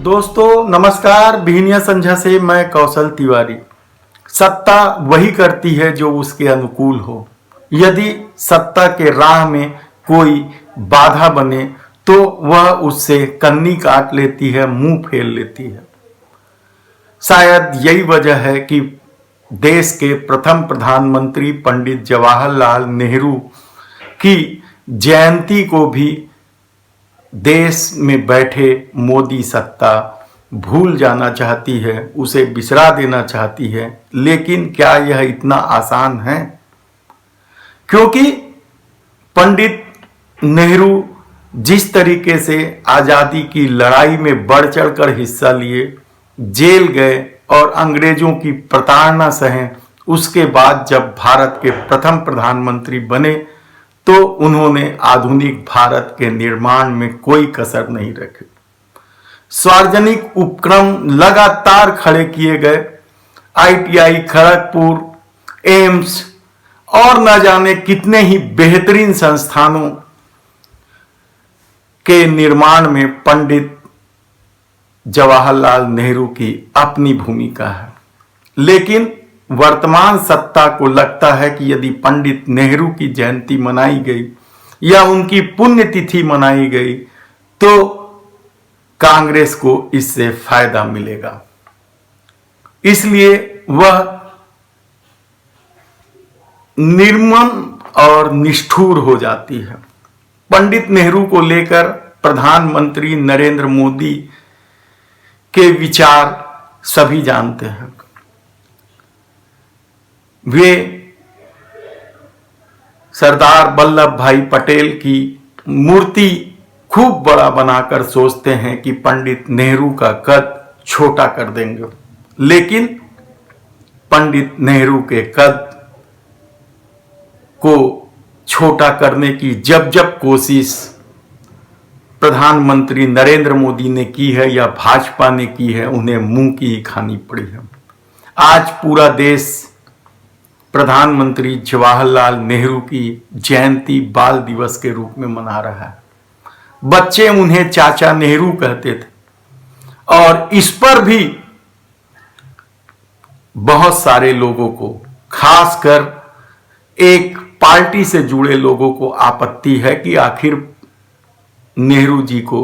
दोस्तों नमस्कार। भिनिया संझा से मैं कौशल तिवारी। सत्ता वही करती है जो उसके अनुकूल हो। यदि सत्ता के राह में कोई बाधा बने तो वह उससे कन्नी काट लेती है, मुंह फेर लेती है। शायद यही वजह है कि देश के प्रथम प्रधानमंत्री पंडित जवाहरलाल नेहरू की जयंती को भी देश में बैठे मोदी सत्ता भूल जाना चाहती है, उसे बिसरा देना चाहती है। लेकिन क्या यह इतना आसान है? क्योंकि पंडित नेहरू जिस तरीके से आज़ादी की लड़ाई में बढ़ चढ़कर हिस्सा लिए, जेल गए और अंग्रेजों की प्रताड़ना सहे, उसके बाद जब भारत के प्रथम प्रधानमंत्री बने तो उन्होंने आधुनिक भारत के निर्माण में कोई कसर नहीं रखी। सार्वजनिक उपक्रम लगातार खड़े किए गए। आईटीआई खड़गपुर, एम्स और न जाने कितने ही बेहतरीन संस्थानों के निर्माण में पंडित जवाहरलाल नेहरू की अपनी भूमिका है। लेकिन वर्तमान सत्ता को लगता है कि यदि पंडित नेहरू की जयंती मनाई गई या उनकी पुण्यतिथि मनाई गई तो कांग्रेस को इससे फायदा मिलेगा, इसलिए वह निर्मम और निष्ठुर हो जाती है। पंडित नेहरू को लेकर प्रधानमंत्री नरेंद्र मोदी के विचार सभी जानते हैं। वे सरदार वल्लभ भाई पटेल की मूर्ति खूब बड़ा बनाकर सोचते हैं कि पंडित नेहरू का कद छोटा कर देंगे। लेकिन पंडित नेहरू के कद को छोटा करने की जब जब कोशिश प्रधानमंत्री नरेंद्र मोदी ने की है या भाजपा ने की है, उन्हें मुंह की ही खानी पड़ी है। आज पूरा देश प्रधानमंत्री जवाहरलाल नेहरू की जयंती बाल दिवस के रूप में मना रहा है। बच्चे उन्हें चाचा नेहरू कहते थे और इस पर भी बहुत सारे लोगों को, खासकर एक पार्टी से जुड़े लोगों को आपत्ति है कि आखिर नेहरू जी को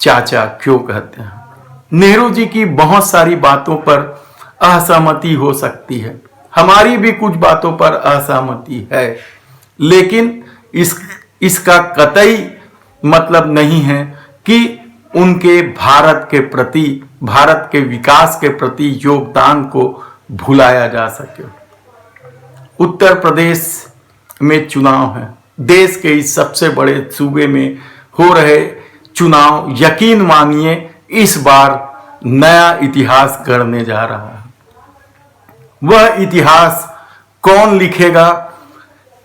चाचा क्यों कहते हैं। नेहरू जी की बहुत सारी बातों पर असहमति हो सकती है, हमारी भी कुछ बातों पर असहमति है, लेकिन इसका कतई मतलब नहीं है कि उनके भारत के प्रति, भारत के विकास के प्रति योगदान को भुलाया जा सके। उत्तर प्रदेश में चुनाव है। देश के इस सबसे बड़े सूबे में हो रहे चुनाव, यकीन मानिए, इस बार नया इतिहास गढ़ने जा रहा है। वह इतिहास कौन लिखेगा,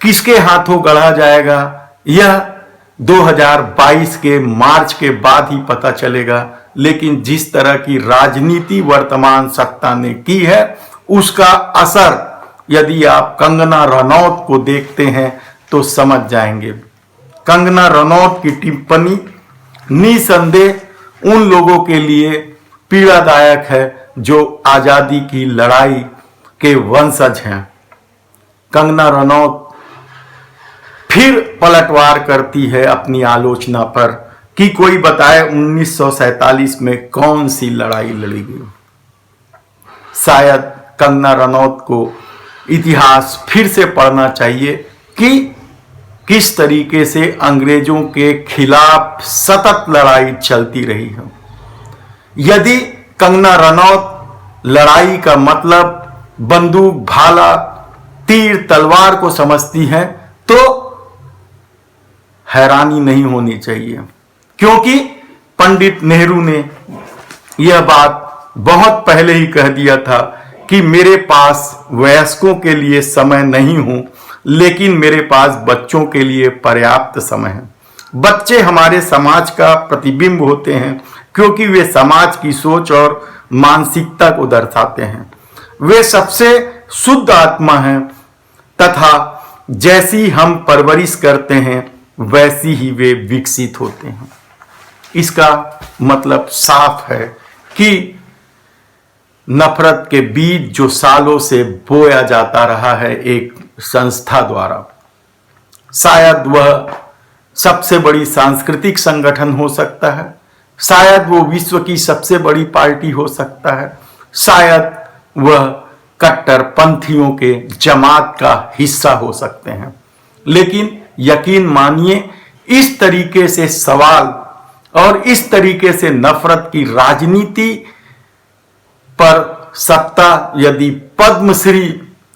किसके हाथों गढ़ा जाएगा, यह 2022 के मार्च के बाद ही पता चलेगा। लेकिन जिस तरह की राजनीति वर्तमान सत्ता ने की है, उसका असर यदि आप कंगना रनौत को देखते हैं तो समझ जाएंगे। कंगना रनौत की टिप्पणी निसंदेह उन लोगों के लिए पीड़ादायक है जो आजादी की लड़ाई के वंशज हैं। कंगना रनौत फिर पलटवार करती है अपनी आलोचना पर कि कोई बताए 1947 में कौन सी लड़ाई लड़ी गई। शायद कंगना रनौत को इतिहास फिर से पढ़ना चाहिए कि किस तरीके से अंग्रेजों के खिलाफ सतत लड़ाई चलती रही है। यदि कंगना रनौत लड़ाई का मतलब बंदूक, भाला, तीर, तलवार को समझती हैं तो हैरानी नहीं होनी चाहिए, क्योंकि पंडित नेहरू ने यह बात बहुत पहले ही कह दिया था कि मेरे पास वयस्कों के लिए समय नहीं हो, लेकिन मेरे पास बच्चों के लिए पर्याप्त समय है। बच्चे हमारे समाज का प्रतिबिंब होते हैं, क्योंकि वे समाज की सोच और मानसिकता को दर्शाते हैं। वे सबसे शुद्ध आत्मा हैं तथा जैसी हम परवरिश करते हैं वैसी ही वे विकसित होते हैं। इसका मतलब साफ है कि नफरत के बीज जो सालों से बोया जाता रहा है एक संस्था द्वारा, शायद वह सबसे बड़ी सांस्कृतिक संगठन हो सकता है, शायद वो विश्व की सबसे बड़ी पार्टी हो सकता है, शायद वह कट्टरपंथियों के जमात का हिस्सा हो सकते हैं। लेकिन यकीन मानिए, इस तरीके से सवाल और इस तरीके से नफरत की राजनीति पर सत्ता यदि पद्मश्री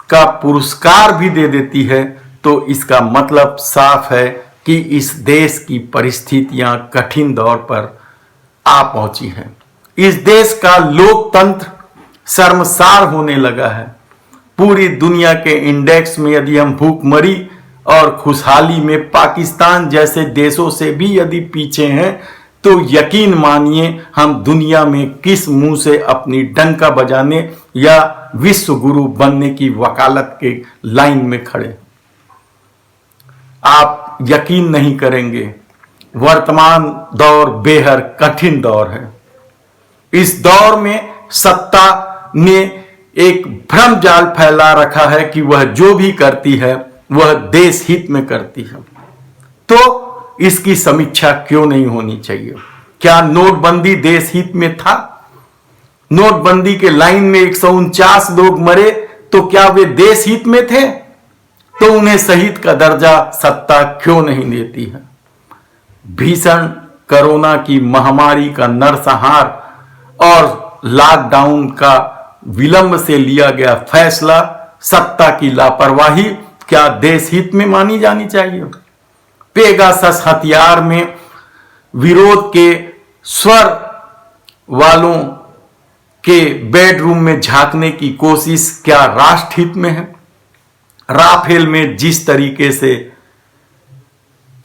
का पुरस्कार भी दे देती है तो इसका मतलब साफ है कि इस देश की परिस्थितियां कठिन दौर पर आ पहुंची है। इस देश का लोकतंत्र शर्मसार होने लगा है। पूरी दुनिया के इंडेक्स में यदि हम भूखमरी और खुशहाली में पाकिस्तान जैसे देशों से भी यदि पीछे हैं तो यकीन मानिए हम दुनिया में किस मुंह से अपनी डंका बजाने या विश्व गुरु बनने की वकालत के लाइन में खड़े। आप यकीन नहीं करेंगे, वर्तमान दौर बेहद कठिन दौर है। इस दौर में सत्ता ने एक भ्रम जाल फैला रखा है कि वह जो भी करती है वह देश हित में करती है। तो इसकी समीक्षा क्यों नहीं होनी चाहिए? क्या नोटबंदी देश हित में था? नोटबंदी के लाइन में 149 लोग मरे तो क्या वे देश हित में थे? तो उन्हें शहीद का दर्जा सत्ता क्यों नहीं देती है? भीषण कोरोना की महामारी का नरसंहार और लॉकडाउन का विलंब से लिया गया फैसला, सत्ता की लापरवाही क्या देश हित में मानी जानी चाहिए? पेगासस हथियार में विरोध के स्वर वालों के बेडरूम में झांकने की कोशिश क्या राष्ट्र हित में है? राफेल में जिस तरीके से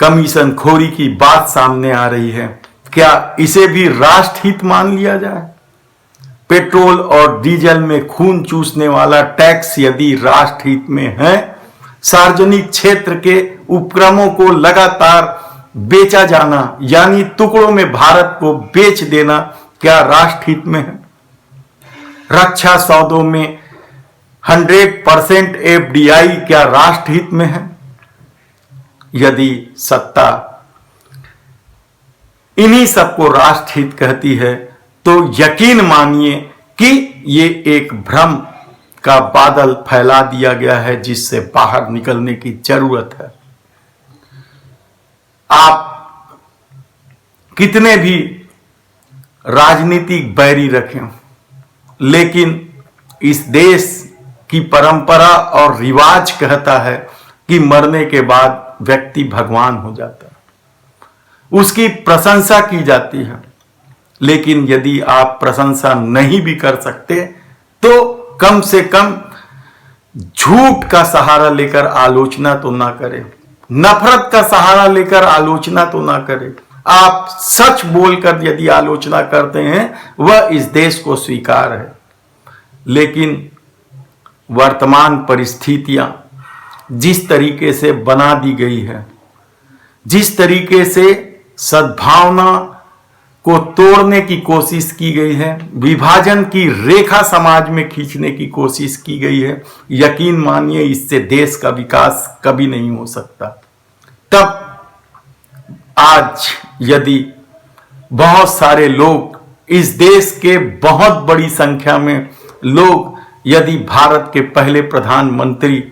कमीशन खोरी की बात सामने आ रही है, क्या इसे भी राष्ट्र हित मान लिया जाए? पेट्रोल और डीजल में खून चूसने वाला टैक्स यदि राष्ट्र हित में है, सार्वजनिक क्षेत्र के उपक्रमों को लगातार बेचा जाना यानी टुकड़ों में भारत को बेच देना क्या राष्ट्र हित में है? रक्षा सौदों में 100% एफडीआई क्या राष्ट्र हित में है? यदि सत्ता इन्हीं सबको राष्ट्र हित कहती है तो यकीन मानिए कि ये एक भ्रम का बादल फैला दिया गया है जिससे बाहर निकलने की जरूरत है। आप कितने भी राजनीतिक बैरी रखें, लेकिन इस देश की परंपरा और रिवाज कहता है कि मरने के बाद व्यक्ति भगवान हो जाता है, उसकी प्रशंसा की जाती है। लेकिन यदि आप प्रशंसा नहीं भी कर सकते तो कम से कम झूठ का सहारा लेकर आलोचना तो ना करें, नफरत का सहारा लेकर आलोचना तो ना करें। आप सच बोलकर यदि आलोचना करते हैं वह इस देश को स्वीकार है। लेकिन वर्तमान परिस्थितियां जिस तरीके से बना दी गई है, जिस तरीके से सद्भावना को तोड़ने की कोशिश की गई है, विभाजन की रेखा समाज में खींचने की कोशिश की गई है, यकीन मानिए इससे देश का विकास कभी नहीं हो सकता। तब आज यदि बहुत सारे लोग, इस देश के बहुत बड़ी संख्या में लोग यदि भारत के पहले प्रधानमंत्री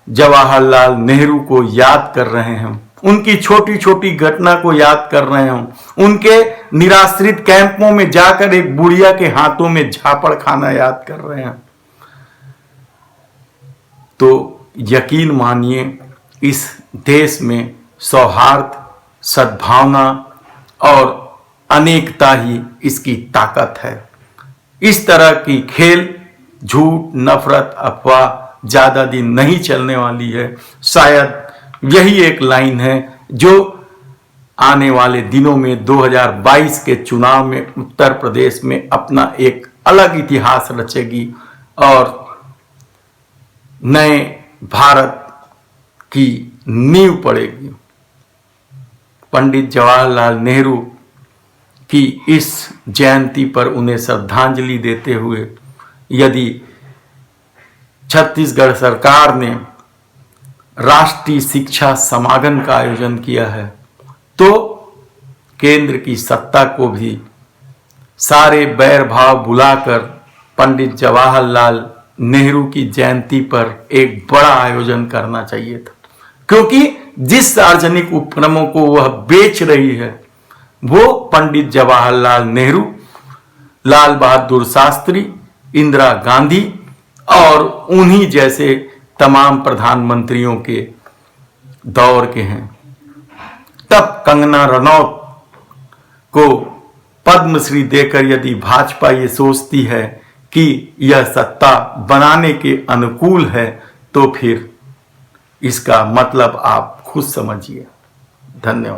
जवाहरलाल नेहरू को याद कर रहे हैं, उनकी छोटी छोटी घटना को याद कर रहे हैं, उनके निराश्रित कैंपों में जाकर एक बुढ़िया के हाथों में झापड़ खाना याद कर रहे हैं, तो यकीन मानिए इस देश में सौहार्द, सद्भावना और अनेकता ही इसकी ताकत है। इस तरह की खेल, झूठ, नफरत, अफवाह ज्यादा दिन नहीं चलने वाली है। शायद यही एक लाइन है जो आने वाले दिनों में 2022 के चुनाव में उत्तर प्रदेश में अपना एक अलग इतिहास रचेगी और नए भारत की नींव पड़ेगी। पंडित जवाहरलाल नेहरू कि इस जयंती पर उन्हें श्रद्धांजलि देते हुए यदि छत्तीसगढ़ सरकार ने राष्ट्रीय शिक्षा समागम का आयोजन किया है तो केंद्र की सत्ता को भी सारे बैर भाव भुलाकर पंडित जवाहरलाल नेहरू की जयंती पर एक बड़ा आयोजन करना चाहिए था, क्योंकि जिस सार्वजनिक उपक्रमों को वह बेच रही है वो पंडित जवाहरलाल नेहरू, लाल बहादुर शास्त्री, इंदिरा गांधी और उन्हीं जैसे तमाम प्रधानमंत्रियों के दौर के हैं। तब कंगना रनौत को पद्मश्री देकर यदि भाजपा ये सोचती है कि यह सत्ता बनाने के अनुकूल है तो फिर इसका मतलब आप खुद समझिए। धन्यवाद।